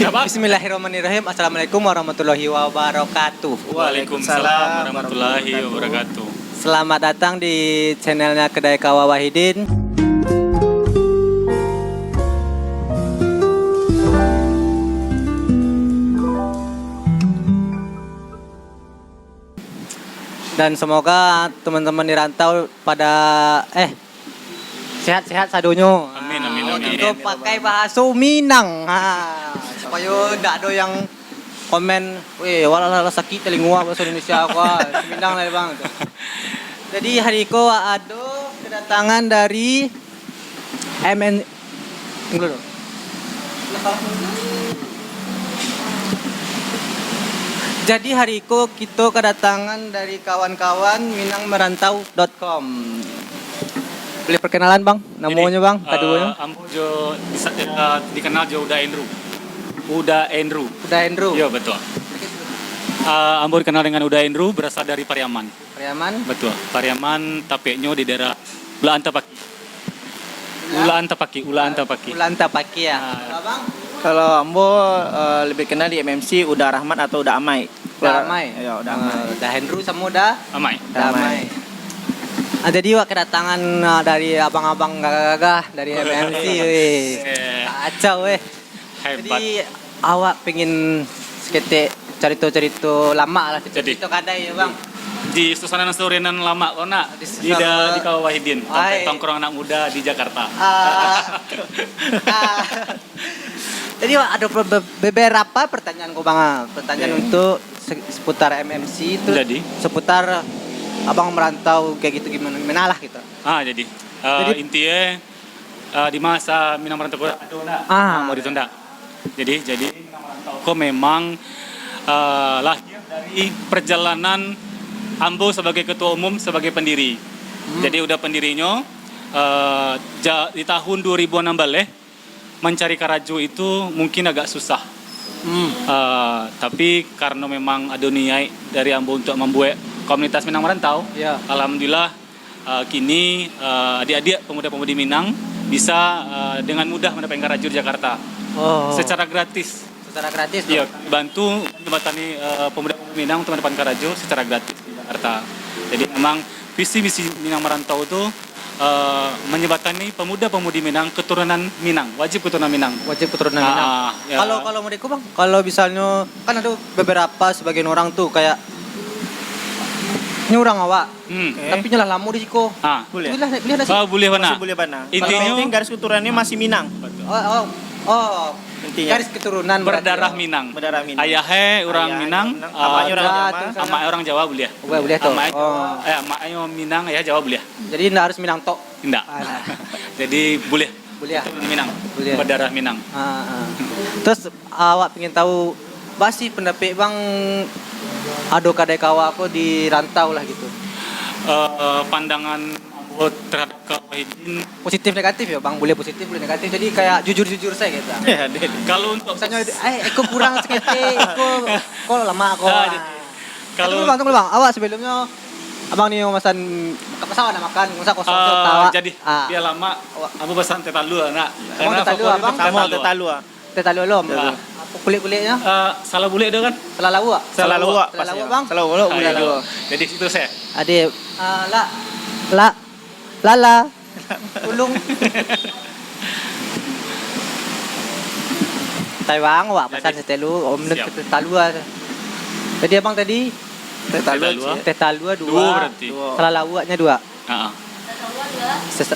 Bismillahirrahmanirrahim. Assalamualaikum warahmatullahi wabarakatuh. Waalaikumsalam warahmatullahi wabarakatuh. Selamat datang di channelnya Kedai Kawa Wahidin. Dan semoga teman-teman di rantau pada sehat-sehat sadonyo. Amin. Itu pakai bahasa Minang. Supaya ndak ada yang komen, "Weh, walala sakit telingua bahasa Indonesia aku." Minang lah bang. Jadi hari ko ada kedatangan dari MN dulu. Jadi hari ko kita kedatangan dari kawan-kawan minangmerantau.com. Boleh perkenalan bang, namanya bang, kaduanya? Ambo jo dikenal jo Uda Endru. Uda Endru. Iya betul. Ambo dikenal dengan Uda Endru, berasal dari Pariaman. Pariaman? Betul. Pariaman tapeknya di daerah Ulaan Tapaki. Ulaan Tapaki ya. Bang? Kalau Ambo lebih kenal di MMC Uda Rahmat atau Uda Amai. Uda Amai. Ya, Uda Amai. Uda Hendru sama Uda Amai. Damai. Jadi wak kedatangan dari abang-abang gagah-gagah dari MMC. Kacau weh. Hebat. Jadi awak pengen seketik cerita-cerita lama lah, Jadi. cerita kadai ya bang. Di susunan storenan lama kok nak di Kawa Wahidin, tongkrong anak muda di Jakarta. Jadi ada beberapa pertanyaan kok bang, pertanyaan untuk seputar MMC itu. Jadi seputar abang merantau kayak gitu gimana lah gitu. Jadi intinya di masa Minang Merantau mau ditunda. Jadi Minang Merantau kok memang lahir dari perjalanan Ambo sebagai ketua umum, sebagai pendiri. Jadi udah pendirinya di tahun 2016 mencari karaju itu mungkin agak susah. Tapi karena memang ada niat dari Ambo untuk membuat komunitas Minang Merantau, ya. Alhamdulillah kini adik-adik pemuda-pemudi Minang bisa dengan mudah mendapatkan karaju di Jakarta secara gratis. Secara gratis? Iya, bantu jembatani pemuda-pemudi Minang untuk mendapatkan karaju secara gratis di Jakarta. Jadi memang visi misi Minang Merantau itu menjembatani pemuda-pemudi Minang keturunan Minang, wajib keturunan Minang. Ya. Kalau mereka bang, kalau misalnya kan ada beberapa sebagian orang tuh kayak nyurang awak, tapi nyalah lamu di siko. Boleh. Boleh mana? Boleh bana. Intinya garis keturunannya masih Minang. Intinya garis keturunan berdarah Minang. Berdarah Minang. Ayahnya orang Minang, Amanya orang Jawa boleh. Boleh tuh. Amaknya Minang, ayah Jawa boleh. Jadi nggak harus Minang tok. Tidak. Jadi boleh. Boleh. Minang. Boleh. Berdarah Minang. Terus awak pengen tahu basi pendapat bang ado kadai kawa aku di rantau lah gitu. Pandangan Ambo terhadap Wahidin Positif negatif ya bang, boleh positif boleh negatif. Jadi kayak jujur saya gitu. kalau untuk Misalnya, aku kurang sekete, aku lama aku. Kalau tunggu bang, awak sebelumnya abang nih mau pesan ke pesawat nak makan, masa kosong tawa. Jadi dia lama, Ambo pesan tetalu nak. Emang tetalu abang? Sama tetalu. Tetalu lom. Kulit-kulitnya? Salah boleh dah kan? Salah lawa. Salah lawa bang. Salah lawa boleh dua. Jadi situ saya. Adik, lala, ulung. Taiwan, wak pesan setelu, om tetalu. Jadi abang tadi Tetalu 2. Berarti. Salah lawaknya 2.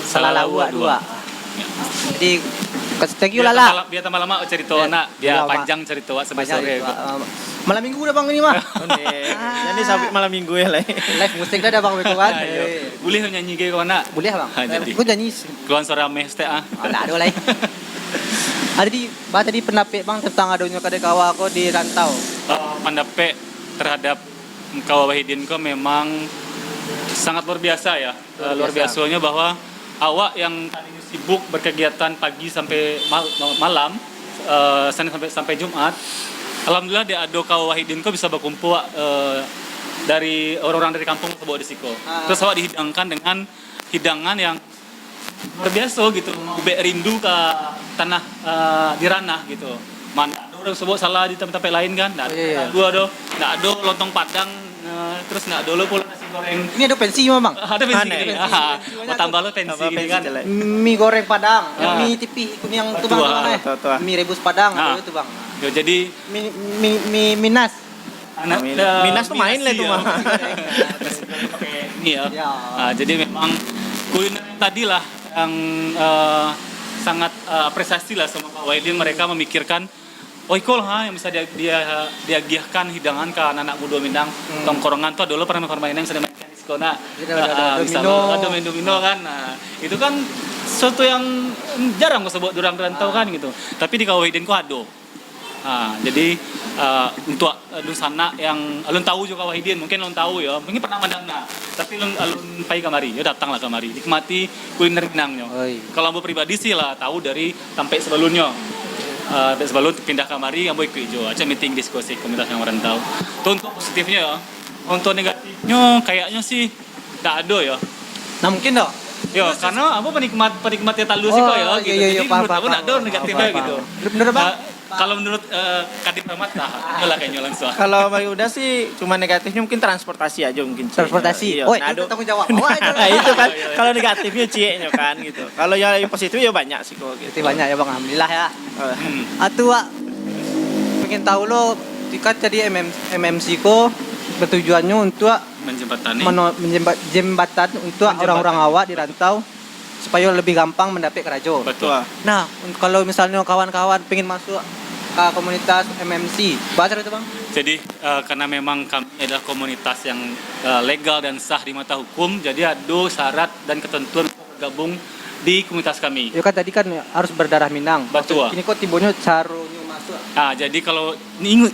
Salah lawak 2. Jadi thank you Lala. Biar tambah lama cerita nak, biar panjang cerita sebesar sore. Malam minggu udah bang ini mah. Jadi sampai malam minggu ya lah. Live musik dah bang kan. Boleh nyanyi ke kau nak? Boleh bang. Jadi. Aku nyanyi. Keluar suara mes teh Ada lah. Tadi pendapat bang tentang adanya kadai kawa aku di rantau. Pendapat terhadap Kawa Wahidin kau memang sangat luar biasa ya. Luar biasanya bahwa awak yang tadinya sibuk berkegiatan pagi sampai malam, Senin sampai Jumat, alhamdulillah di Ado Kawa Wahidin kau bisa berkumpul dari orang-orang dari kampung ke bawah Desiko. Terus awak dihidangkan dengan hidangan yang luar biasa gitu, bek rindu ke tanah di ranah gitu. Mana orang sebut salah di tempat-tempat lain kan. Nggak Iya. nggak ada lontong Padang, terus nggak ada pula nasi goreng. Ini ada pensi memang. Ada pensi Aneh. gitu. Pensi Mau tambah lo pensi Tambah gitu pensi kan. jelek. Mie goreng Padang, yang Ah. mie tipi yang itu Tua. bang, Tua. mie rebus Padang, Ah. itu bang. Yo, jadi Mie minas. Minas tuh main lah itu mah. Pakai ini ya. Ya. Jadi memang kuliner tadi lah yang sangat apresiasi lah sama Pak Wahidin, mereka memikirkan oikol yang bisa dia giahkan hidangan ke anak-anak muda Minang. Tongkorongan tuh dulu pernah permainan yang sedang mainkan di sekolah. Ada Bisa domino. ada main domino kan. Nah, itu kan sesuatu yang jarang gue sebut durang rantau kan gitu. Tapi di Kawahidin kok ada. Jadi untuk dusana yang alun tahu juga Wahidin, mungkin alun tahu ya, mungkin pernah mandangna, tapi alun pai kamari, ya datanglah kamari, nikmati kuliner Minangnya. Oi. Kalau ambo pribadi sih lah tahu dari sampai sebelumnya. Sebelum pindah kamari, ambo ikut hijau, aja meeting diskusi komunitas yang merantau. Itu untuk positifnya ya. Untuk negatifnya kayaknya sih tak ada ya. Nah mungkin dong. Ya, karena ambo penikmatnya talu sih kok ya gitu. Iya, Jadi paham, menurut ambo paham, tak ada paham, negatifnya paham, gitu. paham. Bener, Bang? Kalau menurut Kadip Rahmat, lah kayaknya langsung. Kalau bagi udah sih cuma negatifnya mungkin transportasi aja mungkin. Cie. Transportasi. Iya, Woi, nah, itu aduh. tanggung jawab. Wah, itu. Nah, itu kan Iya, iya. kalau negatifnya cie kan gitu. Kalau yang positifnya ya banyak sih kok gitu. Itu banyak ya bang, alhamdulillah ya. Eh, Atu Wak, pengen tahu lo, kan tadi MMC ko bertujuannya untuk Menjembatani. jembatan untuk orang-orang awak di rantau supaya lebih gampang mendapat kerajo. Betul. Wah. Nah, kalau misalnya kawan-kawan pengen masuk ke komunitas MMC, baca itu bang? Jadi karena memang kami adalah komunitas yang legal dan sah di mata hukum, jadi ada syarat dan ketentuan untuk bergabung di komunitas kami. Ya kan tadi kan harus berdarah Minang. Betul. Ini kok tibonya carunya masuk. Nah, jadi kalau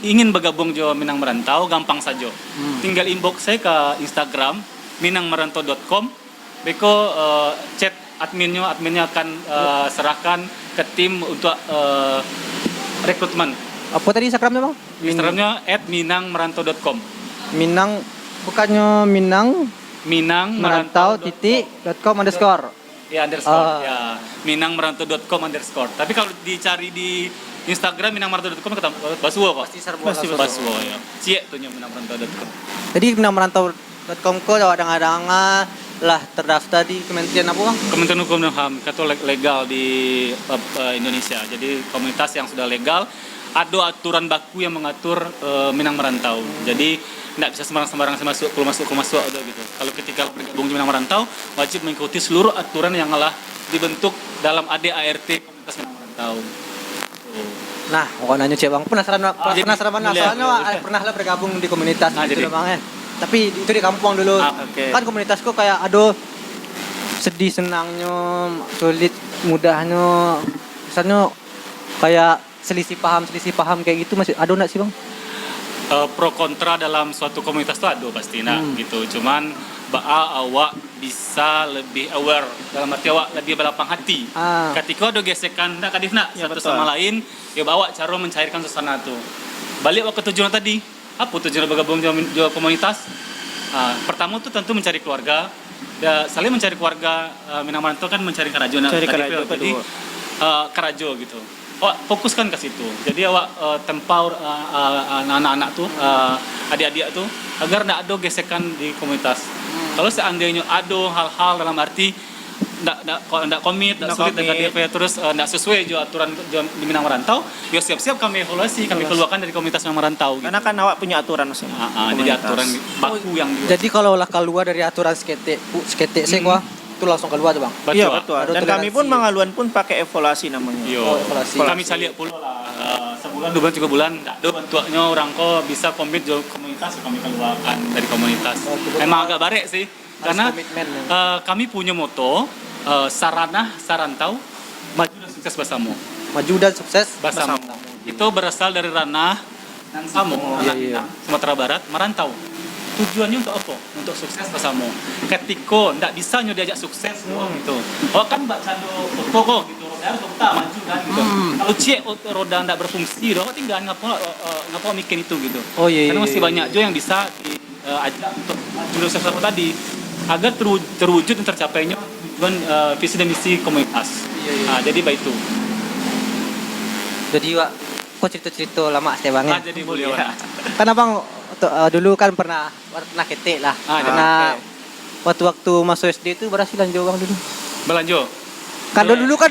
ingin bergabung Jawa Minang Merantau, gampang saja. Tinggal inbox saya ke Instagram minangmerantau.com. Beko chat adminnya akan serahkan ke tim untuk rekrutmen. Apa tadi Instagramnya bang? Instagramnya @minangmerantau.com. Minang, bukannya Minang merantau minangmerantau.com. .com underscore. Ya underscore. Ah. Ya minangmerantau.com underscore. Tapi kalau dicari di Instagram minangmerantau.com ketemu Basuo kok. Pasti serbu Pasti langsung. Basuo ya. Cie tuh minangmerantau.com. Jadi minangmerantau.com ko kadang-kadang lah terdaftar di Kementerian apa bang? Kementerian Hukum dan HAM itu legal di Indonesia. Jadi komunitas yang sudah legal ada aturan baku yang mengatur Minang Merantau. Jadi tidak bisa sembarang-sembarang masuk ada gitu. Kalau ketika bergabung di Minang Merantau wajib mengikuti seluruh aturan yang telah dibentuk dalam ADART komunitas Minang Merantau. Tuh. Nah, mau nanya cek bang, penasaran jadi mana? boleh, Soalnya boleh. pernah lah bergabung di komunitas Nah, gitu jadi. bang ya. Tapi itu di kampung dulu. oke. Kan komunitasku kayak aduh sedih senangnya, sulit mudahnya, misalnya kayak selisih paham kayak gitu masih ada nggak sih bang? Pro kontra dalam suatu komunitas itu ada pasti gitu. Cuman awak bisa lebih aware dalam arti awak lebih berlapang hati. Ketika ada gesekan nak kadif nak Ya, satu betul. sama lain, ya bawa cara mencairkan suasana tuh. Balik waktu tujuan tadi, apa tujuan bergabung di komunitas? Pertama tuh tentu mencari keluarga. Saling mencari keluarga. Minang Merantau kan mencari karajo. Cari karajo jadi kedua. karajo gitu. Fokuskan ke situ. Jadi awak tempower anak-anak tuh, adik-adik tuh agar tidak ada gesekan di komunitas. Kalau seandainya ada hal-hal dalam arti tidak komit, tidak sulit dengan DP, terus tidak sesuai juga aturan di Minang Merantau, ya siap-siap kami evaluasi, kami keluarkan dari komunitas Minang Merantau. Gitu. Karena kan awak punya aturan maksudnya. Jadi komunitas. aturan baku yang Jadi kalau lah keluar dari aturan skete saya gua itu langsung keluar tuh bang. Betul. Iya betul. Ada Dan kami toleransi. pun mengaluan pun pakai evaluasi namanya. Yo, Oh, evaluasi. kami cari pula lah sebulan, 2 bulan, 3 bulan, tak ada bantuannya orang kok bisa komit di komunitas, kami keluarkan dari komunitas. Oh, betul. Memang agak barek sih, karena komitmen, kami punya moto sarantau maju dan sukses bersama. Maju dan sukses Bersama. Itu berasal dari ranah dan Samo, anak iya. Minang, Sumatera Barat, merantau. Tujuannya untuk apa? Untuk sukses bersama. Ketika ndak bisa diajak sukses gitu. Oh kan mbak cando kok gitu. Roda harus putar maju kan gitu. Kalau cek roda ndak berfungsi, doh tinggal ngapa mikir itu gitu. Oh iya. Karena iya, masih iya. banyak juga yang bisa diajak untuk maju sukses apa tadi agar terwujud dan tercapainya tujuan visi dan misi komunitas. Iya, iya. Jadi baik itu. Jadi Wak, Aku cerita-cerita lama sih bang ya. jadi boleh ya. Kan abang dulu kan pernah ketik lah. Karena waktu masuk SD itu berhasil lanjut bang dulu. Belanjo. Kan dulu kan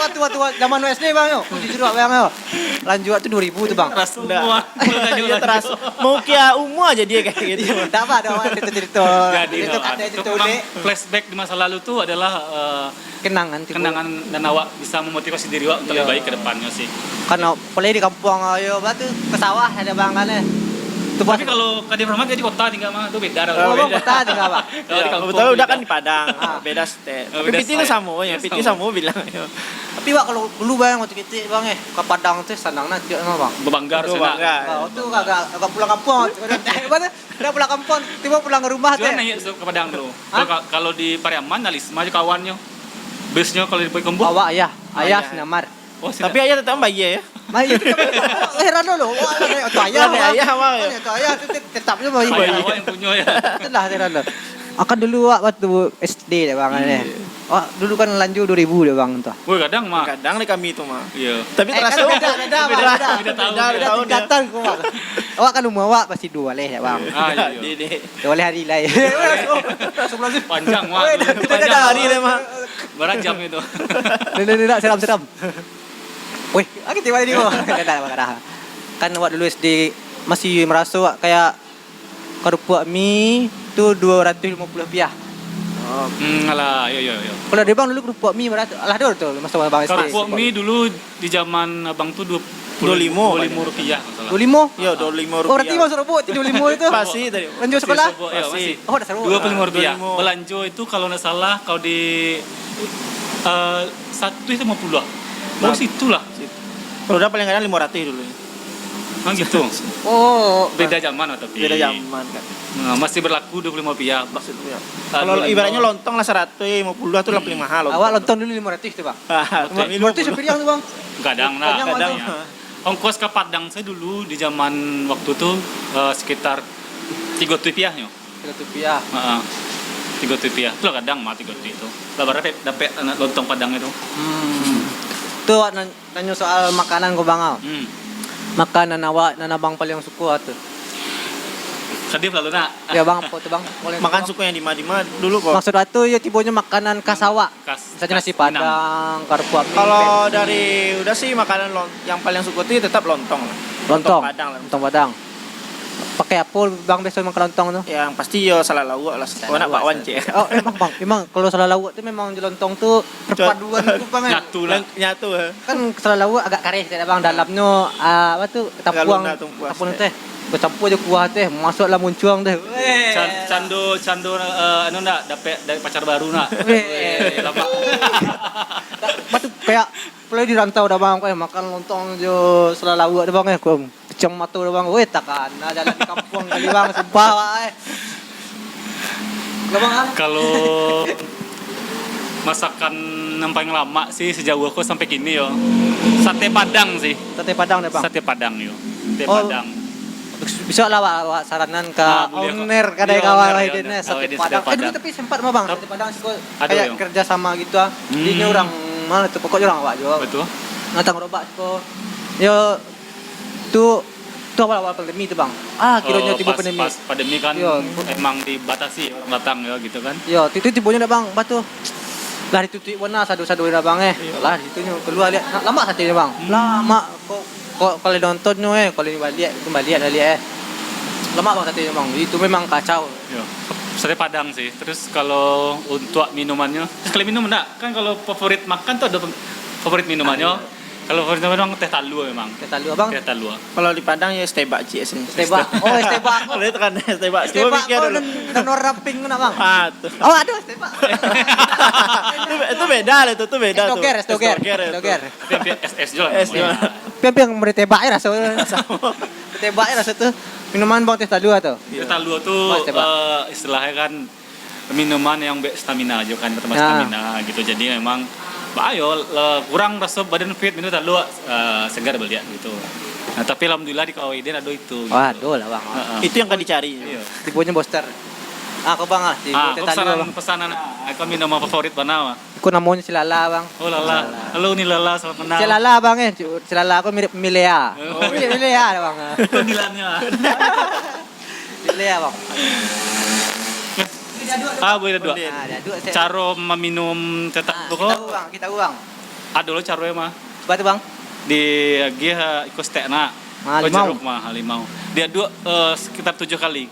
waktu zaman SD bang yo. Jujur bang yo. Lanjut tuh 2000 tuh bang. Keras semua. Dia teras mau kia umum aja dia kayak gitu. Enggak apa cerita-cerita. Jadi Itu kan ada cerita unik. flashback di masa lalu tuh adalah Kenangan kenangan dan awak bisa memotivasi diri awak untuk lebih baik ke depannya sih. Karena apalagi di kampung ayo batu ke sawah ada bang kan ya. Itu Tapi kalau Kadif Rahmat di kota tinggal mah itu beda. Oh, bang kota tinggal bang. Kalau di kampung Betul udah beda. kan di Padang, beda state. Oh, Tapi beda Piti itu state. sama ya, Piti sama bilang. Tapi wak kalau dulu bang waktu kita bang ke Padang tuh senang nanti emang bang. Berbangga Aduh, harusnya. bangga. Kau tuh agak pulang kampung. Udah pulang kampung, tiba pulang ke rumah Jual teh. naik ke Padang dulu. Hah? Kalau di Pariaman, Alisma aja kawannya. Busnya kalau di Kembut. Bawa ayah Ayah. sinamar. Oh, Tapi ayah tetap bayi ya. Mari itu heran dulu. Wah, itu ayah. Lah, ayah, Bang. Itu ayah tetapnya bayi. ayah awak yang punya ya. Itulah heran dulu. Akan dulu waktu SD deh bang ya. Wah, dulu kan lanjut 2000 deh bang tuh. Woi kadang mah. Kadang di kami itu mah. Iya. Tapi terasa beda tahun. Beda tahun, Tingkatan kok bang. Awak kan umur awak pasti 2 leh ya bang. Ah iya. Dede. 2 leh hari lain. Panjang mah. Kita ada hari deh mah. Berapa jam itu? Tidak seram. Wih, aku tiba di kok. Tidak. Kan awak dulu SD masih merasa wak kayak kerupuk mie tu 250 rupiah. Alah, iya. Kalau dia bang dulu kerupuk mie berapa? Alah dulu tuh masa bang SD. Kerupuk mie dulu di zaman abang tuh 25 rupiah masalah. 25? Iya, 25 rupiah. Oh, berarti masuk rebut 25 itu. Pasti tadi. Lanjut sekolah? Ya, masih. Oh, dah seru. 25 rupiah. 25. Belanjo itu kalau nggak salah kalau di satu itu 50 lah. Oh, situlah. Kalau udah paling kadang 500 dulu. Ah gitu. Oh, Beda zaman tapi. Beda zaman kan. Nah, masih berlaku 25 rupiah. Maksudnya. Kalau ibaratnya lontong lah 150 tuh lah paling mahal. Awak lontong dulu 500 tuh, Bang. Ah, 500 sepiriang tuh, Bang. Kadang Banyak, nah, kadang. ongkos ke Padang saya dulu di zaman waktu itu sekitar 3 rupiahnya. 3 rupiah. Heeh. 3 rupiah. Itu lah kadang mah 3 itu. Lah dapat lontong Padang itu. Tuh nanya soal makanan kau, Bang. Makanan awak dan abang paling suka tuh. Kadif lalu nak. Ya, Bang, apa tuh, Bang? Paling Makan suka. suku yang di Madima dulu kok. Maksud aku ya tibonya makanan khas awak. Misalnya nasi Padang, kerupuk mie. Kalau dari udah sih makanan yang paling suka itu tetap lontong lah. lontong Padang lah. Lontong Padang. Pakai apa Bang biasa makan lontong tuh? Yang pasti yo salah lauk lah. Kau nak bakwan cek. Oh, emang Bang, emang kalau salah lauk tuh memang di lontong tuh perpaduan itu Bang. Nyatu lah. Nyatu. Kan salah lauk agak kareh tidak Bang, dalamnya apa tuh tapuang. Agak lunak tumpuas. Tapun teh. Bercampur je kuah teh, masuklah muncuang teh. Cando anu nak dapat dari pacar baru nak. Lama. Batu kayak mulai di rantau dah Bang, kayak makan lontong je salah lauk dah Bang aku. Kecam mata dah Bang. Weh takkan jalan di kampung kali Bang, sumpah Bang. Bang. Kalau masakan yang paling lama sih sejauh aku sampai kini yo. Sate Padang sih. Sate Padang deh Bang. Sate Padang yo. Sate Oh. Padang. Bisa lah awak saranan ke boleh kok. owner kadai Iya, kawan owner, lainnya iya, sate owner Padang. Sate Dulu Padang. tapi sempat mah Bang, sate Padang sih Ada, kayak yo. kerja sama gitu ah. Ini orang mana tuh pokoknya orang awak juga. Betul. Ngatang robak kok. Yo tuh awal-awal pandemi tuh Bang. Kiranya tiba pandemi. Pas pandemi kan Iya. emang dibatasi orang datang ya gitu kan. Yo, itu tibonya dah Bang, batu. Lah ditutup warna sadu-sadu dah Bang Lah situnya keluar lihat lama satenya Bang. Lama kok kalau nontonnya kalau kembali dah lihat Lama Bang satenya Bang. Itu memang kacau. Yo. Sate Padang sih. Terus kalau untuk minumannya, sekali minum enggak? Kan kalau favorit makan tuh ada favorit minumannya. Kalau favorit minuman teh talua memang. Kita lihat Bang. Teh talua. Kalau di Padang ya stebak cik sini. Stebak. Oh, stebak. Kalau itu kan stebak. Coba Stebak pikir kok dulu. dan warna pink mana Bang? Tuh. Oh, aduh stebak. Itu beda lah itu beda tuh. Stoker. Tapi yang SS juga. Es juga. Tapi yang mau ditebak ya rasa. Ditebak ya rasa tuh. Minuman Bang teh talua tuh. Teh talua tuh Mas, tebak. istilahnya kan minuman yang stamina aja kan, tambah Ya. stamina gitu. Jadi memang ayo kurang rasa badan fit minum talua segar beliau gitu. Nah, tapi alhamdulillah di Kawaiden ada itu. Gitu. Waduh lah Bang. Itu yang kan dicari. Iya. Tipunya booster. Kau Bang teh Aku talua Bang. pesanan aku minuman favorit mana mah? Aku namanya si Lala bang. Oh Lala. Halo nih Lala, selamat kenal. Si Lala bang ya. Si Lala aku mirip Milea. Oh. Mirip Milea bang. Panggilannya. Milea bang. Boleh dua. Nah, ada dua. Caro meminum cetak Kita tuh uang, kita uang. ada lo caro mah Coba tuh bang. di dia ikut stekna. Halimau. Jeruk mah halimau. Dia dua sekitar 7 kali.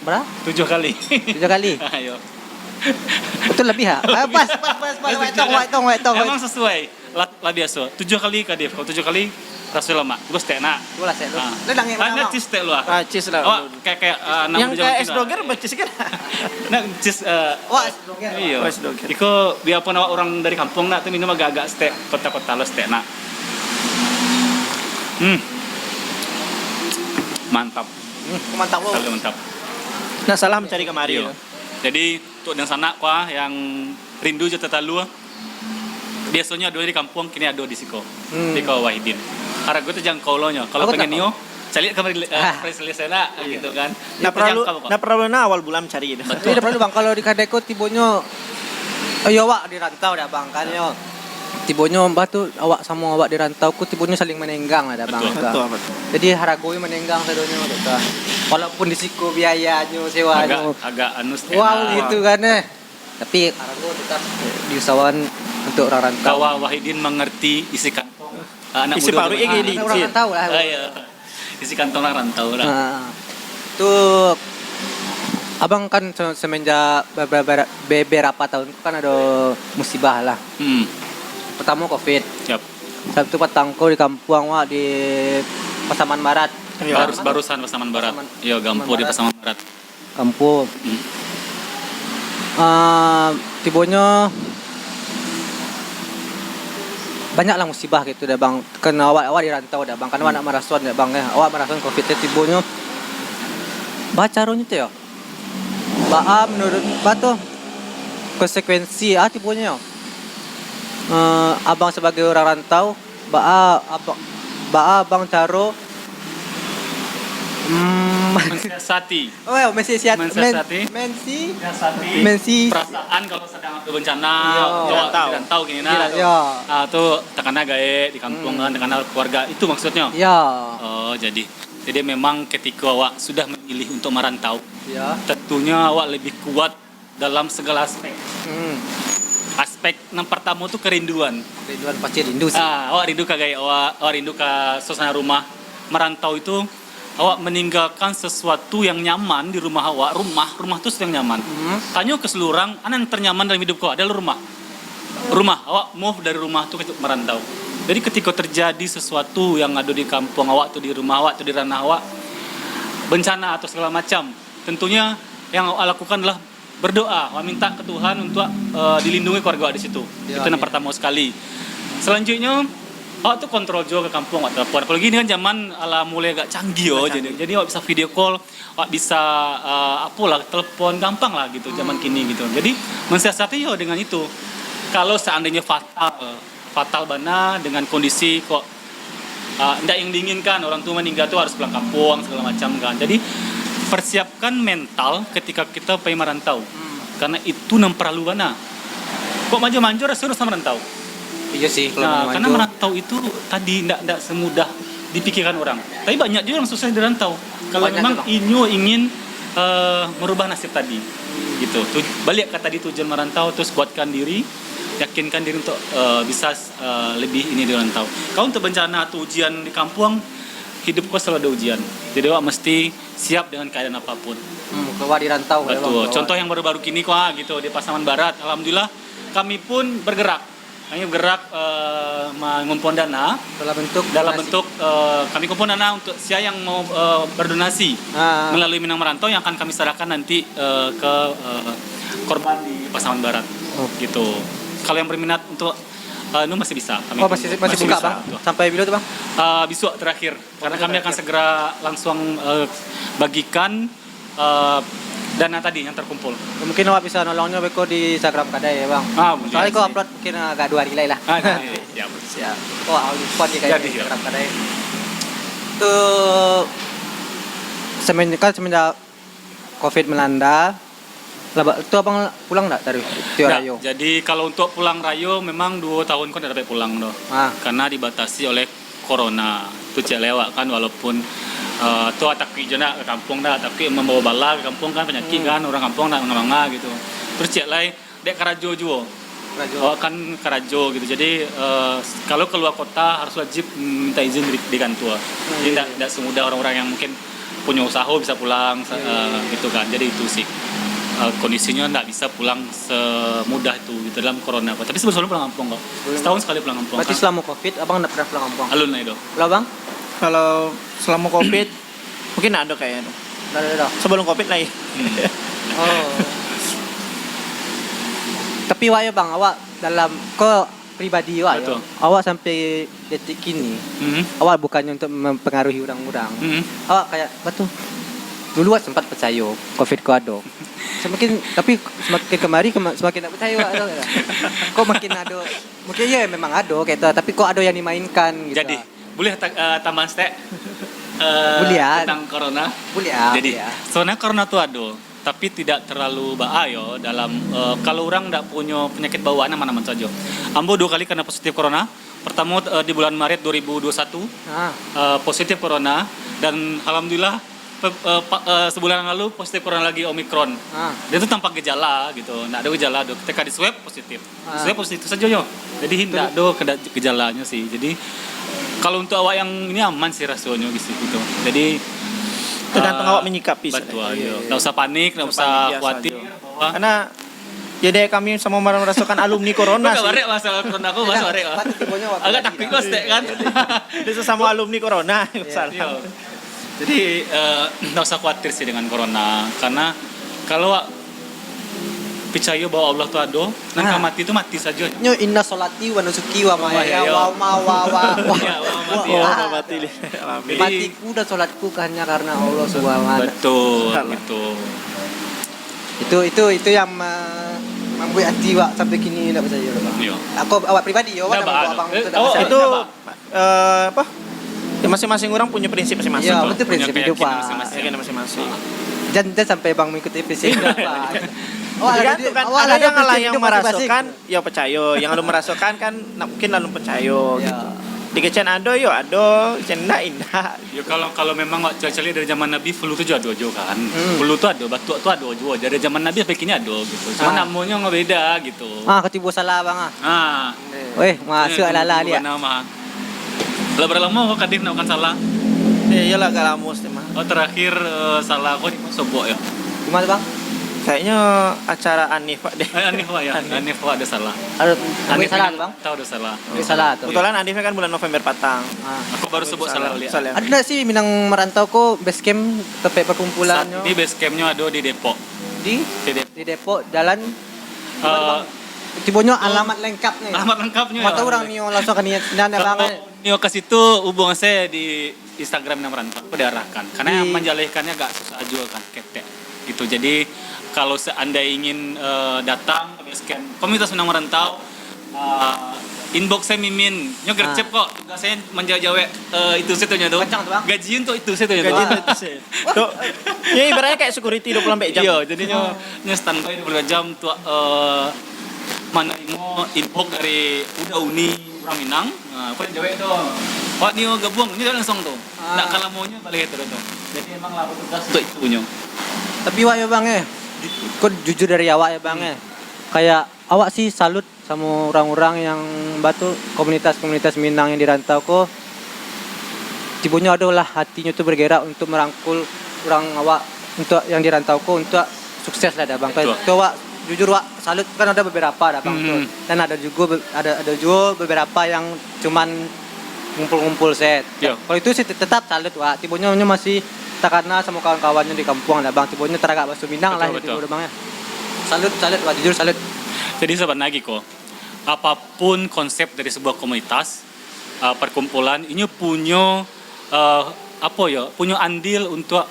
Berapa? 7 kali. 7 kali. Ayo. Itu lebih ha? Pas. Wetong. Emang sesuai. Lah biasa. 7 kali kadif. Kalau 7 kali rasul lama. Gue stekna. Itulah saya tuh. Ah. Ledang ya bang. Nah, cheese stek lu ah. Cheese lah. Awak kayak anak Yang muda zaman kayak es Cina. doger cheese kan? Nah, cheese Wah, iya. Oh, es doger. Iko biarpun awak orang dari kampung nak tuh minum agak-agak stek kota-kota lo stek nak. Mantap. mantap lo. Terlalu mantap. Nah, salah mencari kemari. Iya. Jadi untuk yang sana kuah yang rindu jatuh talu biasanya ada di kampung kini ada di Siko di Kau Wahidin. Karena gue tuh jangkau lo nya. Kalau Aku pengen tak- nyo cari kamar preslisena gitu kan. Nah, perlu Terjangkau kok. nah perlu awal bulan mencari gitu. Ini perlu bang kalau di Kadeko tibonya ayo awak di rantau dah bang kan yo. Tibonya batu awak sama awak di rantau ku tibonya saling menenggang lah dah bang. Betul. Betul, betul. Jadi haragoi menenggang sadonya gitu. Walaupun di Siko biayanya sewanya. agak anus Wow gitu kan Tapi harago tetap diusahakan untuk orang rantau. Kawa Wahidin mengerti isi kantong anak Isi muda paru zaman ini. sekarang. Orang rantau lah. Iya. Isi kantong orang rantau lah. Nah, tuh abang kan semenjak beberapa tahun kan ada musibah lah. Pertama COVID. Yap. Satu petangko di kampung wak di Pasaman Barat. Iya. Barusan Pasaman Barat. Pasaman- Iya, Gampo di Barat. Pasaman Barat. Kampung. Hmm. Tibonya banyak lah musibah gitu dah bang. Kena awak di rantau dah bang. Kan awak nak marason dah bang ya. Awak marason COVID tibonya. Bacaranya tu ya. Menurut batu konsekuensi tibonya. Abang sebagai orang rantau, abang caro Mensiasati. mensiasati Mensi Perasaan kalau sedang ada bencana Iya. di rantau gini nah. ya Tuh tekana gae di kampung kan, tekana keluarga itu maksudnya. ya Oh, jadi memang ketika awak sudah memilih untuk merantau, ya tentunya awak lebih kuat dalam segala aspek. Aspek yang pertama tuh kerinduan. rinduan pasti rindu sih Awak rindu ke gaya awak rindu ke suasana rumah. Merantau itu awak meninggalkan sesuatu yang nyaman di rumah awak. Rumah tuh yang nyaman. Tanya ke seluruh orang, ana yang ternyaman dalam hidup kau adalah rumah. Rumah, awak move dari rumah tuh ke merantau. Jadi ketika terjadi sesuatu yang ada di kampung awak tuh, di rumah awak tuh, di ranah awak, bencana atau segala macam, tentunya yang awak lakukan adalah berdoa, minta ke Tuhan untuk dilindungi keluarga di situ. Ya, Itu yang ya. pertama sekali. Selanjutnya, awak tuh kontrol juga ke kampung, awak telepon. Apalagi ini kan zaman ala mulai agak canggih jadi awak bisa video call, awak bisa telepon gampang lah gitu zaman kini gitu. Jadi mensiasati yo dengan itu. Kalau seandainya fatal bana dengan kondisi kok tidak yang diinginkan, orang tua meninggal tuh harus pulang kampung segala macam kan. Jadi persiapkan mental ketika kita pergi merantau. Karena itu perlu mana. Kok maju-maju rasanya sama merantau. iya sih Nah, kalau karena merantau itu tadi tidak semudah dipikirkan orang. Tapi banyak juga yang susah dirantau. Kalau Banyak memang juga. ingin merubah nasib tadi. Gitu. Balik ke tadi tujuan merantau, terus kuatkan diri, yakinkan diri untuk bisa lebih ini dirantau. Kalau untuk bencana atau ujian di kampung, hidup kau selalu ada ujian. Jadi awak mesti siap dengan keadaan apapun. keluar di rantau ya, Bang, Betul. keluar. Contoh yang baru-baru kini gitu di Pasaman Barat. Alhamdulillah kami pun bergerak. Kami bergerak mengumpulkan dana dalam bentuk kami kumpul dana untuk siapa yang mau berdonasi melalui Minang Merantau yang akan kami serahkan nanti ke korban di Pasaman Barat. Gitu. Kalau yang berminat untuk itu masih bisa. Kami masih buka bisa. bang sampai bila tuh bang Besok terakhir karena kami akan segera langsung bagikan dana tadi yang terkumpul. mungkin awak bisa nolongnya beko di Instagram kadai ya bang Boleh. soalnya kau upload mungkin agak 2 hari lagi lah Siap. siap awak upload di kayak Jadi, di Instagram kadai itu semenjak COVID melanda Lah, itu abang pulang enggak dari Tio Nah, Rayo? jadi kalau untuk pulang rayo memang 2 tahun kan tidak dapat pulang doh. Ah, Karena dibatasi oleh corona. Itu cek lewat kan walaupun tuh takui je nak ke kampung dah, tapi membawa bala ke kampung kan penyakit kan orang kampung nak mangga gitu. Terus cek lai dek karajo juga. Rajo. Oh, kan karajo gitu. Jadi kalau keluar kota harus wajib minta izin di kantor. Jadi tidak semudah orang-orang yang mungkin punya usaha bisa pulang gitu kan. Jadi itu sih kondisinya tidak bisa pulang semudah itu gitu dalam corona. Tapi sebelum pulang kampung kok. Setahun sekali pulang kampung. Berarti selama Covid abang enggak pernah pulang kampung. Alun lah itu. Lah bang? Kalau selama Covid mungkin ada kayaknya. Dah. Sebelum Covid lah ya. Oh. Tapi wak ya bang, awak dalam pribadi wak ya, Betul. awak sampai detik kini, awak bukannya untuk mempengaruhi orang-orang, awak kayak betul. Dulu wak sempat percaya Covid ku ada. Tapi semakin kemari semakin tak percaya wak ada. Kok makin ada, mungkin ya memang ada gitu, tapi kok ada yang dimainkan gitu. Jadi boleh tambahan stek Boleh ya. tentang corona. Boleh ya. Jadi boleh ya. sebenarnya corona itu ada, tapi tidak terlalu bahaya dalam kalau orang tidak punya penyakit bawaan mana-mana saja. Ambo 2 kali kena positif corona. Pertama di bulan Maret 2021 positif corona dan alhamdulillah sebulan yang lalu positif corona lagi Omicron. Dia itu tanpa gejala gitu, tidak ada gejala. Ketika di swab positif, swab positif saja yo. Jadi tidak ada gejalanya sih. Jadi kalau untuk awak yang ini aman sih rasanya gitu. Jadi Tergantung awak menyikapi. betul, Iya. nggak usah panik, nggak Nggak usah usah panik, biasa khawatir aja. bahwa Karena jadi kami sama merasakan alumni corona Nggak sih. barek masalah corona aku mas barek. Pasti tibonya waktu Agak lagi takut dah. kok stek kan. Itu sesama alumni corona masalah. Iya. Jadi nggak usah khawatir sih dengan corona karena kalau percaya bahwa Allah tuh ada, dan mati itu mati saja. Nyo inna solati wa nusuki wa maya Iya. wa ma wa. Ya, mati Oh, ya. mati. Jadi- Matiku dan sholatku hanya karena Allah Subhanahu. Betul, Salah. betul. Itu yang membuat hati wak sampai kini tidak percaya bang. Iya. Aku awak pribadi ya, awak Nggak, membawa Bang. abang itu Oh, percaya. Itu Kenapa? apa? Ya masing-masing orang punya prinsip masing-masing. Iya, kok. betul prinsip Punya hidup keyakinan pak. masing-masing. Keyakinan masing-masing. Jangan sampai bang mengikuti prinsip hidup pak. Tergantung kan, awak ada yang prinsip lah yang hidup masing-masing. merasukan, ya percaya. Yang lalu merasukan kan, mungkin lalu percaya. Ya. Gitu. Di kecen ada, yo ada, kecen indah. Ya kalau memang nggak cari dari zaman Nabi flu itu juga ada kan. Flu itu ada, batuk itu ada juga. Dari zaman Nabi sampai kini ada gitu. Cuma namanya nggak beda gitu. Ketipu salah bang Ah. Weh, masuk lala dia. Nama. Lah berapa lama kok Kadir nak makan salah? Iyalah kalamus mah. Oh terakhir salah kok di Sobok ya. Gimana bang? Kayaknya acara Anif Pak deh. Anif Pak ya. Anif Pak ada salah. Ada Anif salah kan bang? Tahu ada salah. Salah tuh. Kebetulan Anifnya kan bulan November patang. Aku baru sebut salah lihat. Salah. Ada nggak sih Minang merantau kok base camp tempat Saat perkumpulannya ini base campnya ada di Depok. di Di Depok. di Depok jalan Eh, tibonya alamat lengkapnya. alamat lengkapnya. Mata orang nih langsung ke niat nanda Kalau banget. Nio ke situ hubungan saya di Instagram yang merantau. Aku diarahkan karena yang menjalihkannya agak susah juga kan ketek gitu. Jadi kalau seandainya ingin datang ke base camp komunitas Minang Merantau inbox saya Mimin nyo gercep kok tugas saya menjawab itu saya tuh Kencang tuh, Bang. gajian tuh itu saya tuh Gaji itu sih. Tuh, ya ibaratnya kayak security 24 jam. iya jadi nyo standby 24 jam tuh mana mau inbox dari udah uni orang Minang aku jawab tuh Wah, Nio gabung, ini langsung tuh. Nggak kalah maunya balik itu tuh. Jadi emang lah tugas untuk itu nyo. Tapi wak ya bang ya, kok jujur dari awak ya bang ya. Kayak awak sih salut sama orang-orang yang batu komunitas-komunitas Minang yang dirantau kok. Tibonya adalah hatinya tuh bergerak untuk merangkul orang awak untuk yang dirantau kok untuk sukses lah dah bang. Betul. Tuh wak jujur wak salut kan ada beberapa dah bang tuh. Dan ada juga beberapa yang cuman ngumpul-ngumpul set. Yo. Kalau itu sih tetap salut wak. Tibonya masih karena sama kawan-kawannya di kampung ada bang. Tibonya teragak bahasa Minang lah Betul, itu bang ya. Salut wak jujur salut. Jadi sahabat lagi kok, apapun konsep dari sebuah komunitas, perkumpulan, ini punya punya andil untuk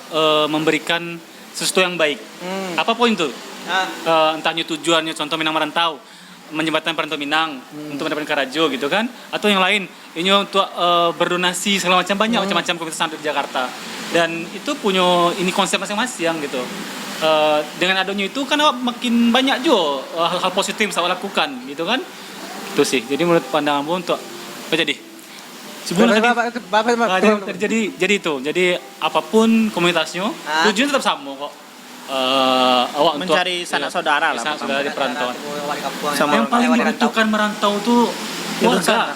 memberikan sesuatu yang baik. Apapun itu, entahnya tujuannya, contoh Minang Merantau, menjembatkan Perantau Minang untuk mendapatkan karajo gitu kan, atau yang lain, ini untuk berdonasi segala macam banyak macam-macam komunitas yang ada di Jakarta. Dan itu punya ini konsep masing-masing gitu. dengan adanya itu kan awak makin banyak juga hal-hal positif yang saya lakukan gitu kan. Itu sih. Jadi menurut pandanganmu untuk apa jadi? Sebulan jadi itu. Jadi apapun komunitasnya, tujuan tetap sama kok. Awak Mencari untuk sanak saudara lah. sanak saudara di perantauan. Sama Yang paling menentukan merantau tuh Keluarga.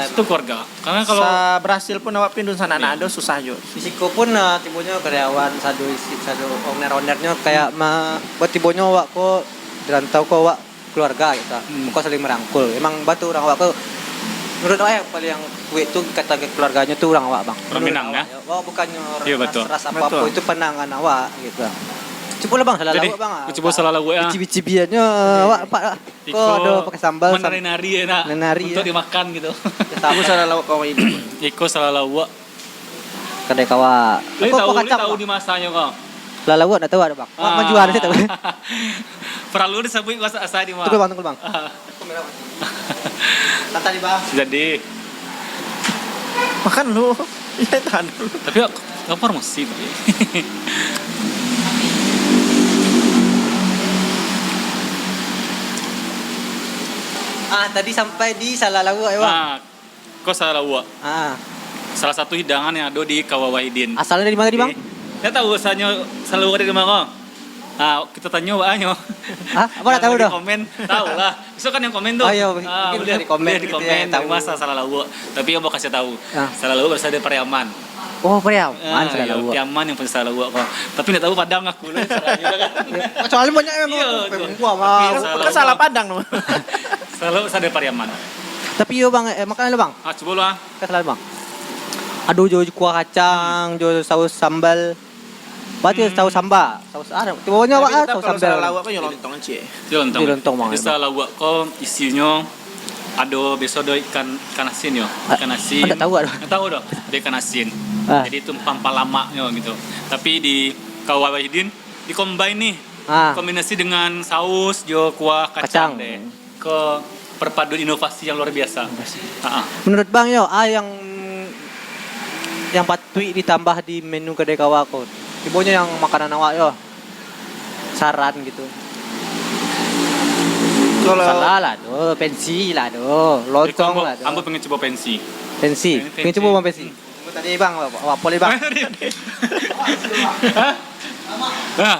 itu keluarga. Karena kalau berhasil pun awak pindah sana anak ada susah juga. Fisiko pun tibonya karyawan satu owner-ownernya kayak buat tibonya awak kok dirantau kok awak keluarga gitu. Kok saling merangkul. Emang batu orang awak kok menurut awak yang kue itu kata keluarganya tuh orang awak bang. Orang Minang ya. Awak bukannya Iya, betul. ras apapun itu pandangan awak gitu. Coba lah bang, salah jadi lawak bang. coba salah lawak ya. Bici-biciannya awak pak kok ada pakai sambal. Menari-nari enak. Menari untuk ya. dimakan gitu. Aku salah lawak kau ini. Iko salah lawak. Kedai kawa. Ini tahu di masanya kok. Lalawa enggak tahu ada bang. Menjual sih tahu. Perlu disebut bahasa asal di mana? Tunggu bang. Tata di bang. Jadi Makan lu. Iya tahan dulu. tapi apa promosi tapi. Tadi sampai di Salalawa ya bang. Kok salah lawak? Salah satu hidangan yang ada di Kawah Wahidin. Asalnya dari mana di bang? Ya tahu asalnya salah lawak dari mana? Kita tanya Mbaknya. Apa enggak tahu Di dah? komen, tahu lah. Besok kan yang komen tuh. Oh iya, mungkin boleh bisa di komen boleh di gitu komen. ya, tahu. Tahu masa salah lawak. Tapi yang mau kasih tahu, Ah. salah lawak berasal dari Pariaman. Oh Priaman Salalawa. Pariaman yang punya salah lawak kok. Tapi enggak tahu Padang aku lah. Salah juga kan. Kecuali banyak yang Iya, gua Tapi mah. salah Kan salah Padang lu. Salah lawak berasal dari Pariaman. Tapi yo bang, makan lu bang. Coba lah. Kesalah bang. Aduh jo kuah kacang, jo saus sambal. Berarti saus samba, saus tiba-tiba Tapi tetap saus kalau salah sambal. lawak kan lontong cie. Lontong. Lontong, Bang. Jadi salah lawak kok isinya ada besok ada ikan asin yo. Ikan asin. Enggak tahu ada. Nggak tahu dong. Ada ikan asin. Ah. Jadi itu pampal lamanya gitu. Tapi di Kawah Wahidin dicombine nih. Kombinasi dengan saus jo kuah kacang, Kacang. deh. Ke perpaduan inovasi yang luar biasa. Menurut bang yo, yang patut ditambah di menu kedai kawako. Tibonya yang makanan awak yo. Saran gitu. Kalau Salah lah do, pensi lah do, lontong lah do. Ambo pengen coba pensi. Pensi. Pengen coba bang pensi. Tadi bang, awak boleh bang. Nah,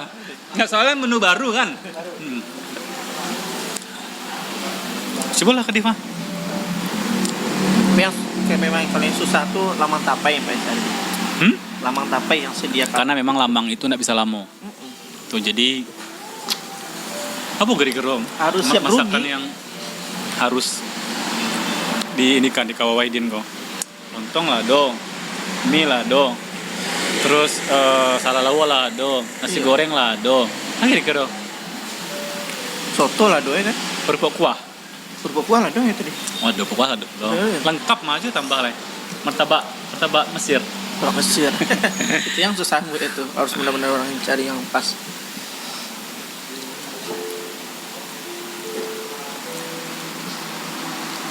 nggak soalnya menu baru kan. Coba lah ke Diva. yang kayak memang yang paling susah tuh lamang tapai yang paling cari. Lamang tapai yang sediakan. Karena memang lambang itu nggak bisa lamo. Tuh jadi apa geri-gerom? Harus siap masakan rugi. yang harus diinikan di Kawah Wahidin kok. Lontong lah do, mie lah do, terus salah lawa lah do, nasi Iya. goreng lah do. Geri-gero. Soto lah doy kan. Berkuah kuah. Berbuah lah doy tadi. Waduh, kuah lah do. Iya. Lengkap mah aja tambah lah. Martabak Mesir. Orang Mesir. Itu yang susah buat itu. Harus benar-benar orang yang cari yang pas.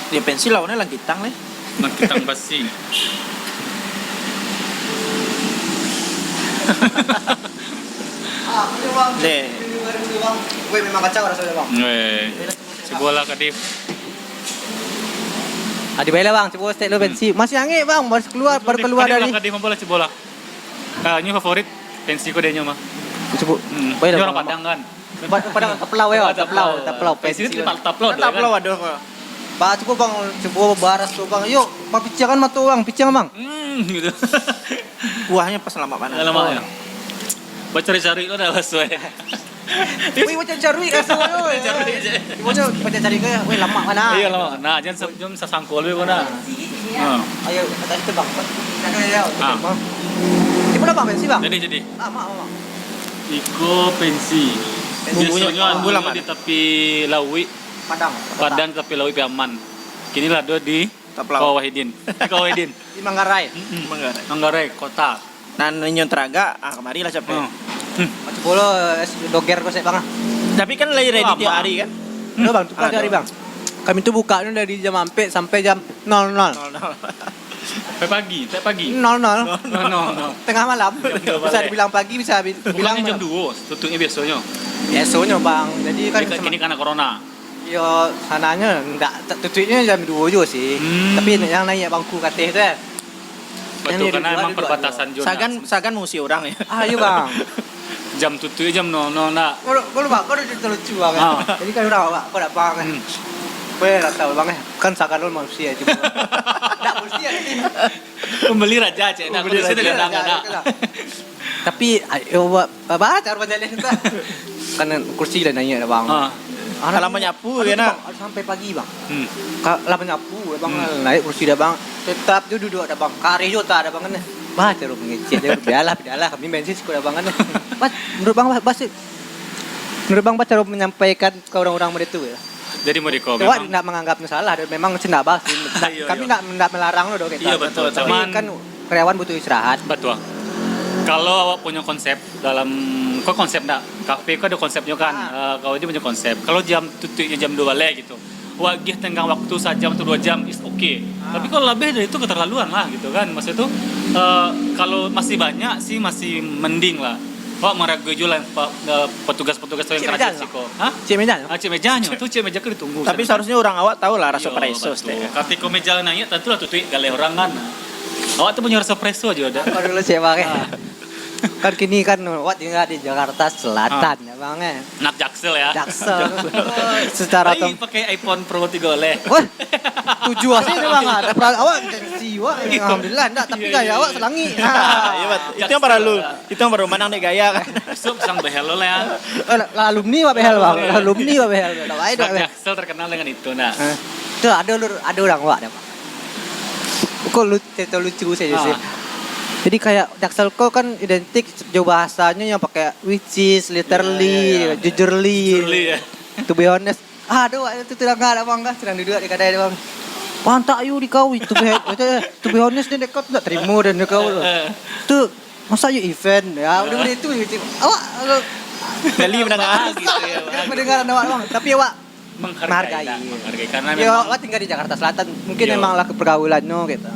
Dia pensil lawannya lagi tang leh. Langkitang basi. Deh. Gue memang kacau rasanya bang. Sebuah kadif. Adi baiklah bang, coba steak lo pensi. Masih angin bang, baru keluar dari. Kadif bola cebola. Ini favorit pensi ko denyo mah. Coba. Ini Baiklah orang bang. Padang kan. Padang taplau ya, taplau Pensi pensi. itu taplau Kan taplau ada kok. Ba coba bang, coba baras tuh bang. Yuk, pak picangan mah tuh bang, picangan bang. Gitu. Buahnya pas lama panas. Lama ya. Baca cari-cari lo dah sesuai. Wih, macam cari kasih yo. Cari aja. Macam cari ke, wih lama mana? Iya lama. Nah, jangan jom sasangkul we kona. Ayo, kata itu bang. Jangan ya. Ah. Di mana bang pensi bang? Jadi. Mak. Iko pensi. Bumbunya bumbu lama. Di tepi Lawi, Padang. tepi Lawi Piaman. Kini lah do di Taplau. Kawah Wahidin. Kawah Wahidin. Di Manggarai. Manggarai kota. Nah, nyon teraga, kemari lah capek. Macam bolo doger kok saya bang. Tapi kan lagi ready tiap hari kan. Udah bang, tukar hari bang. Kami tuh bukanya dari jam sampai jam 00. Sampai pagi. 00 No. tengah malam. Jam 2 Bisa balik. dibilang pagi, bisa dibilang Bukannya jam 2 tutupnya biasanya. Biasanya bang. Jadi kan Kini karena corona. yo sananya enggak tutupnya jam 2 juga sih. Tapi yang naik bangku kateh itu ya. Betul, Yang karena di emang dua, perbatasan zona. Sagan musi orang ya. Ayo bang. Jam tutupnya jam 00 nak. Kau lupa, kau udah lucu banget. Ah. Jadi kan udah kau udah bang. Kau udah tahu bang kan sakan lu manusia juga. Enggak manusia ini. Pembeli raja cek. Nak Beli kursi raja, tidak raja, ada. raja. Tapi ayo baca cara jalan kita. Kan kursi lah nanya bang. Kalau menyapu ya nak. Sampai pagi bang. Kalau menyapu bang naik kursi dah bang. Tetap tu duduk ada bang. Kari juga ada bang kan. Bah cara mengecek dia biarlah kami bensin sudah bang kan. Mas menurut bang menurut bang cara menyampaikan ke orang-orang itu ya. Jadi mau Wah, memang tidak menganggapnya salah, memang tidak bahas. Iya, Kami iya. tidak melarang loh kita. Iya, betul. Tapi Cuman- kan karyawan butuh istirahat. betul. Kalau awak punya konsep dalam kok konsep nak kafe kok ada konsepnya kan. Kau ini punya konsep. Kalau jam tutupnya jam 2 balik gitu. Wagih tenggang waktu sejam atau 2 jam is okay. Tapi kalau lebih dari itu keterlaluan lah gitu kan. Maksud itu kalau masih banyak sih masih mending lah. Wah meragu juga lah petugas-petugas yang Cik kerja meja, siko. Hah? Cik meja. Cik mejanya tuh cik meja kan ditunggu. Tapi seharusnya orang awak tahu lah rasa Iya, preso. betul. Ketika meja nanya tentu lah tutup gale orang kan. Awak tuh punya rasa preso aja ada. Kau dulu siapa kan kini kan Wat tinggal di Jakarta Selatan ya bang ya. Nak jaksel ya. Jaksel. Secara Tapi pakai iPhone Pro 3 oleh. Wah, 7 sih itu bang. Ada awak tensi wak. Alhamdulillah enggak. Tapi Iya, gaya iya, awak iya. selangi. Iya, betul. Itu yang baru lu. Itu yang baru menang nih gaya kan. Besok sang behel lo lah ya. Alumni wak behel bang. Alumni wak behel. Tahu aja Nak dah. jaksel terkenal dengan itu nah. Itu ada orang wak dah. Kok lucu saya sih. Jadi kayak Jaksel kok kan identik jauh bahasanya yang pakai which is, literally, Iya. jujurly. Jujurly, ya. To be honest. Aduh, itu tidak ada bang, sedang duduk di kedai bang. Pantak yuk di kau itu to be honest dia dekat tak terima dan kau. Itu masa yuk event ya udah itu. Awak Gali menengah. gitu ya. mendengar awak bang, tapi awak Menghargai. Menghargai. Menghargai karena ya memang awak tinggal di Jakarta Selatan, mungkin Iya. memang lah pergaulannya gitu.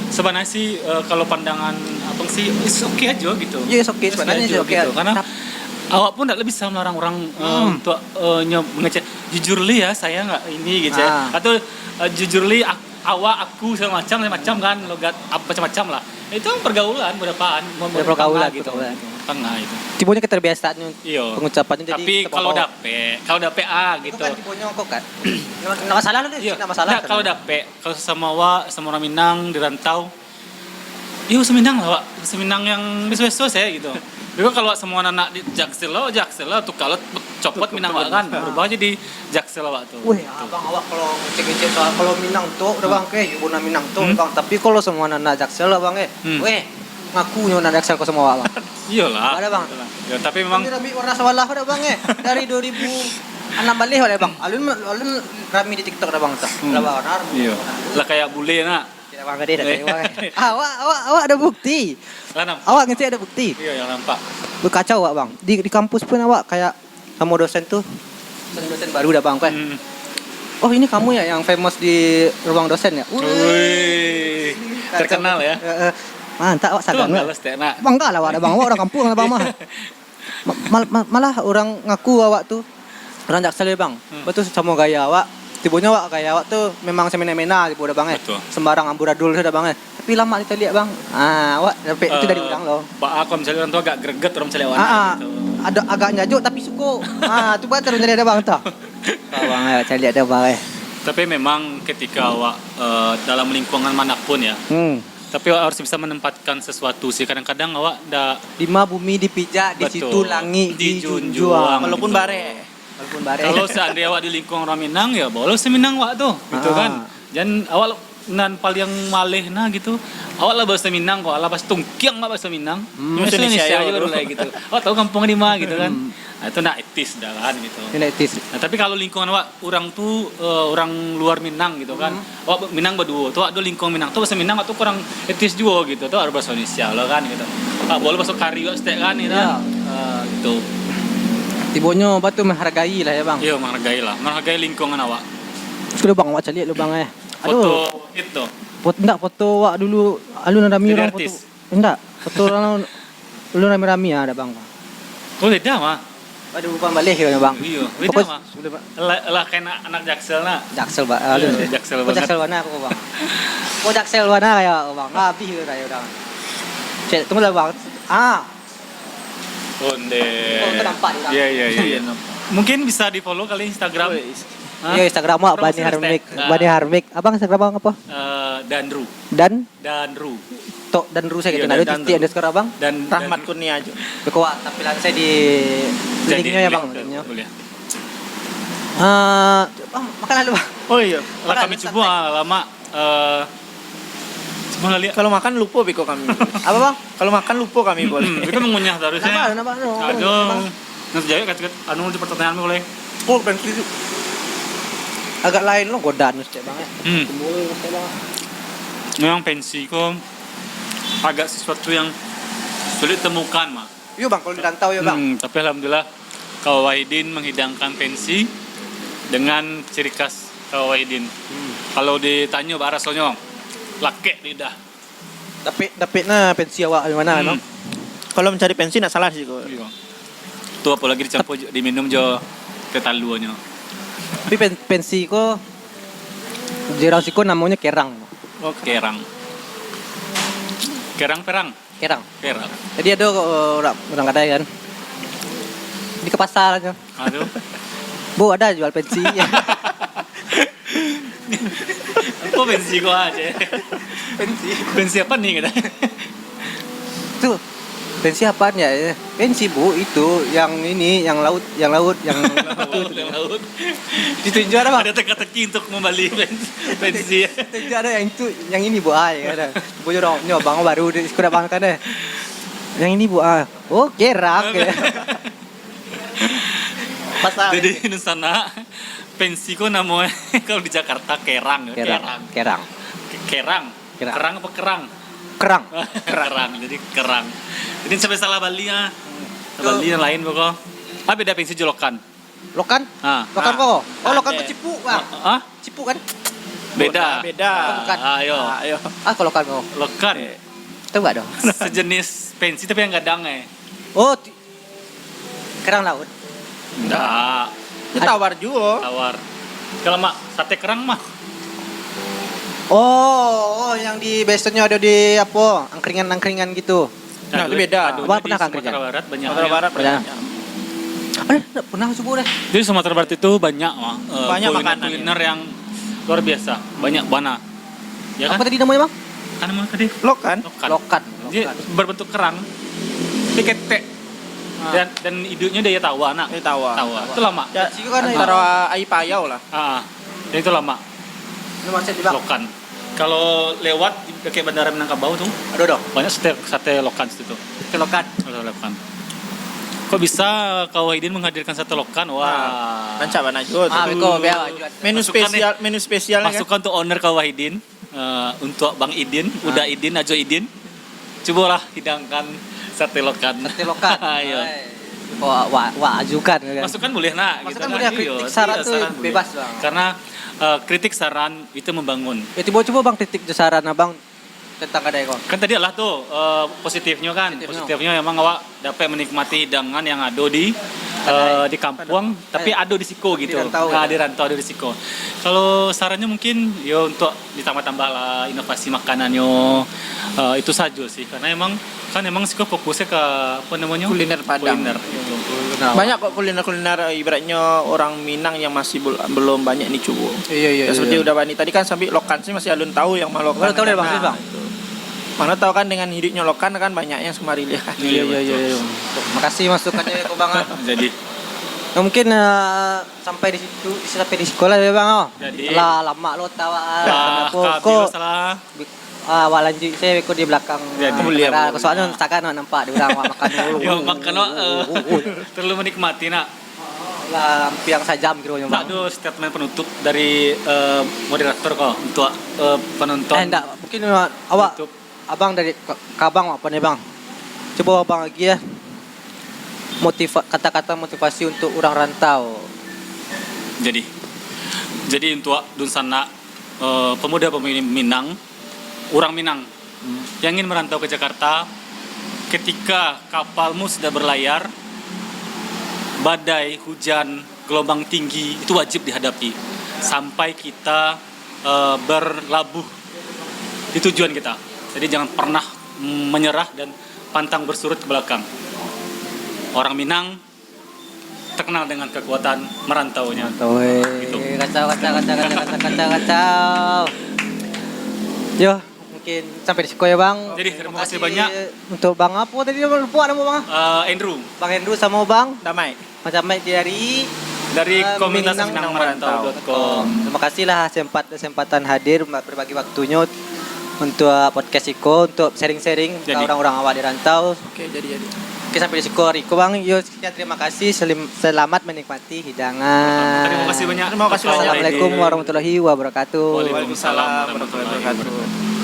sebenarnya sih kalau pandangan abang sih is okay aja gitu. Iya, it's okay, sebenarnya aja sih okay. gitu. Karena awak pun tidak lebih bisa melarang orang untuk mengecek jujurly ya saya nggak ini gitu ya. Atau jujurly aku segala macam kan logat apa macam-macam lah. Itu pergaulan berapaan mau Pergaulan, gitu. pergaulan. Tengah itu. Tibonya keterbiasaannya Iya. pengucapannya jadi Tapi kalau dape itu gitu. kan tibonya kok kan. Nggak masalah lah deh, Iya. nggak masalah. Nah, kalau dape, kalau sama orang Minang di rantau, iya Seminang lah, Wak. Seminang yang biasa-biasa saya gitu. Juga kalau semua anak di Jaksel lah tuh kalau copot Minang Wak kan, berubah jadi Jaksel lah Wak tuh. Wih, abang awak kalau ngecek-ngecek soal kalau Minang tuh udah bang kayak ibu Minang tuh bang. Tapi kalau semua anak Jaksel lah bang weh ngaku nyonya anak Jaksel ke semua bang. Iyalah. Ada bang. Ya, tapi memang Rami warna sawalah udah bang dari 2006 balik ada bang. Alun rami di TikTok ada bang tuh. Udah bang warna. iya. Lah kayak bule nak. Tidak bang gede bang. Awak ada bukti. Lah nampak. Awak ngecek ada bukti. Iya yang nampak. Berkacau awak bang. Di kampus pun awak kayak sama dosen tuh. Dosen baru dah bang kan. Oh ini kamu ya yang famous di ruang dosen ya? Wih. Terkenal ya. Mantap awak Tuh sagan. kalau nak. Bangga lah awak ada bang. Awak orang kampung lah bang mah. Malah orang ngaku awak tuh orang Jaksel ya bang. Betul sama gaya awak. Tibonya awak gaya awak tuh memang semena-mena tibo udah bang Betul. Sembarang amburadul sudah bang Tapi lama kita lihat bang. Awak sampai itu dari udang loh. Pak aku misalnya orang tua agak greget orang misalnya warna gitu. Ada agak nyajuk tapi suko. Tuh baca terus ada bang tuh. Bang ya cari ada bang Tapi memang ketika awak dalam lingkungan manapun ya, tapi awak harus bisa menempatkan sesuatu sih. Kadang-kadang awak Lima bumi dipijak, di Betul. situ langit Dijunjung. dijunjung. Walaupun bare. Walaupun bare. kalau seandainya awak di lingkungan orang Minang ya boleh seminang awak tuh, gitu kan. Dan awak nan paling malih nah gitu. Awak lah bahasa Minang kok, lah bahasa Tungkiang lah bahasa Minang. Bahasa Indonesia Indonesia ya, aja bro. lah gitu. Awak tahu kampungnya di mana gitu kan. Nah, itu nak etis dah kan gitu. Ini etis. Nah, tapi kalau lingkungan awak orang tuh orang luar Minang gitu kan. Awak Minang berdua, tuh ada lingkungan Minang tuh bahasa Minang atau kurang etis juga gitu. Tuh harus bahasa Indonesia lo kan gitu. Boleh bahasa kari juga setiap kan gitu. Iya. Gitu. Tibonya batu menghargai lah ya bang. Iya, menghargai lah. Menghargai lingkungan awak. Sudah bang awak cari lu bang Foto itu foto wak dulu alun rami Jadi orang artis? foto. Enggak, foto alun rami-rami ada bang. Oh beda mah. Aduh bang balik ya bang. Iya, beda Pokok mah. sudah bang. Lah kayak anak Jaksel nak. Jaksel bang. Iya, Jaksel Kok banget. Jaksel mana aku bang. Kok Jaksel mana kayak bang. Habis itu dah udah. Cek tunggu lah bang. Onde. Oh, itu nampak di Iya iya iya. Iya, Mungkin bisa di follow kali Instagram. Hah? Iya Instagram wak Promosi Bani Harmik. hashtag. Bani Harmik. Abang Instagram bang apa? Danru. Dan Tok dan Ru saya gitu. Iya, Nah, dan titik underscore abang. Dan Rahmat Kurnia aja. Beko tampilan saya di linknya ya bang. Linknya. Boleh. Bang makan lalu bang. Oh iya. Lah kami coba lama coba lihat. Kalau makan lupa beko kami. Apa bang? Kalau makan lupa kami boleh. Kita mengunyah harusnya. Kenapa? Aduh. Nanti jawab kata anu di pertanyaan boleh. Oh ben itu. Agak lain loh godaan mesti bang ya. Kembali mesti bang. Memang pensi kok agak sesuatu yang sulit temukan mah. Iya bang kalau di rantau ya bang. Tapi alhamdulillah Kak Wahidin menghidangkan pensi dengan ciri khas Kak Wahidin. Kalau ditanya Pak rasanya lakek lidah. Tapi na pensi awak di mana no? Kalau mencari pensi nak salah sih kok. Iya. Tuh apalagi dicampur diminum jo ketaluannya. Tapi pensi ko Jerang siko namanya kerang. Oh, Kerang. Kerang perang. Kerang. Kerang. Jadi ada orang kadai kan. Di ke pasar aja. Aduh. Bu ada jual pensi. Kok pensi kok aja. pensi. Pensi apa nih kata? Tuh. Pensi apaan ya? Pensi bu itu yang ini yang laut yang Laut. ditunjuk ada bang. Ada teka-teki untuk membeli pensi. Ditunjuk ada yang itu yang ini bu ada. Bu jorong nyoba bang baru di sekolah bang kan deh. Yang ini bu oh kerang. Pasar. Jadi di sana pensi kok namanya kalau di Jakarta kerang. Kerang. Kerang. Kerang. Kerang apa kerang? Kerang. Kerang. Jadi kerang. Jadi sampai salah Bali ya. Bali yang lain pokok. Ah beda pensi jolokan. Lokan? Ah. Lokan kok? Oh lokan Ada. tuh cipu bang. Ah? Cipu kan? Beda. Beda. Oh, bukan. Ayo. Ayo. Kalau lokan kok? Lokan. Tahu nggak dong? Sejenis pensi tapi yang gadang Oh kerang laut. Enggak. Ini tawar juga. Tawar. Kalau mak sate kerang mah. Oh yang di besoknya ada di apa? Angkringan gitu. Nah, itu beda. Aduh, Abang di pernah kan Sumatera kerja? Barat banyak. Sumatera Barat Beda. banyak. Nggak pernah subuh deh. Jadi Sumatera Barat itu banyak mah. Banyak makanan, kuliner yang luar biasa. Banyak bana. Ya Apa kan? tadi namanya bang? Kan namanya tadi Lokan. lokan. Lokan. Dia berbentuk kerang. Dia ketek. Dan hidupnya dia tawa anak. Ini tawar. Tawa. Itu lama. Ya, Ciku kan antara ai payau lah. Dan itu lama. Ini macet di bang. Lokan. Kalau lewat kayak bandara Minangkabau tuh Aduh dong. banyak sate lokan situ. Lokan. Sate lokan. Kok bisa Kak Wahidin menghadirkan sate lokan? Wah. Rancak mana juga. Beko biar. Menu Masukkan spesial, menu spesialnya kan. Masukkan untuk owner Kak Wahidin, untuk Bang Idin, Uda Idin, Ajo Idin. Cobalah hidangkan sate lokan. Sate lokan. Ayo. Wah ajukan. Kan? Masukkan boleh nak. Masukkan gitu, boleh, nak. kritik Iya, saran iya, tuh boleh. bebas, Bang. Karena kritik saran itu membangun. Ya coba bang kritik saran abang tentang kadai kok. Kan tadi adalah tuh positifnya kan. Positifnya memang awak dapat menikmati hidangan yang ada di kampung, tapi ada di Siko gitu. Di rantau, Nah, gitu. di rantau ada di Siko. Kalau sarannya mungkin ya untuk ditambah-tambah lah inovasi makanannya. Itu saja sih. Karena emang Siko fokusnya ke apa namanya? Kuliner Padang. Kuliner gitu. Banyak kok kuliner-kuliner ibaratnya orang Minang yang masih belum banyak nih coba. Iya. Ya, seperti udah Bani tadi kan sampai lokan sih masih alun tahu yang mau lokan. Alun tahu deh, Bang, Nah, sih, Bang. itu. Mana tahu kan dengan hidupnya lokan kan banyak yang semari lihat. Iya. Makasih masukannya kok bang. Jadi Nah, mungkin sampai di sekolah ya bang. Jadi- lah lama lo tahu kok salah. awal lanjut saya ikut di belakang Jadi, kamera. Soalnya takkan nampak di belakang makan dulu. Yo makan terlalu menikmati nak. Lah hampir sajam gitu bang. Nak do statement penutup dari moderator kok untuk penonton. Enggak, mungkin awak YouTube. abang dari kabang apa nih bang? Coba abang lagi ya. Kata-kata motivasi untuk orang rantau. Jadi untuk Dunsana pemuda-pemudi Minang orang Minang yang ingin merantau ke Jakarta, ketika kapalmu sudah berlayar, badai, hujan, gelombang tinggi itu wajib dihadapi sampai kita berlabuh di tujuan kita. Jadi jangan pernah menyerah dan pantang bersurut ke belakang. Orang Minang terkenal dengan kekuatan merantaunya. Gitu. Kacau. Yo, mungkin sampai di situ ya Bang. Jadi terima kasih banyak untuk Bang apa tadi lupa nama Bang? Andrew Bang Hendru sama Bang Damai. macam dari komunitas Minang minangmerantau.com. Terima kasih lah kesempatan hadir berbagi waktunya untuk podcast Iko, untuk sharing-sharing ke Jadi. orang-orang awak di rantau. Oke, jadi. Oke, sampai di situ Riko Bang. Yo, sekian terima kasih. Selamat menikmati hidangan. Terima kasih banyak. Terima kasih banyak. Assalamualaikum warahmatullahi wabarakatuh. Waalaikumsalam warahmatullahi wabarakatuh.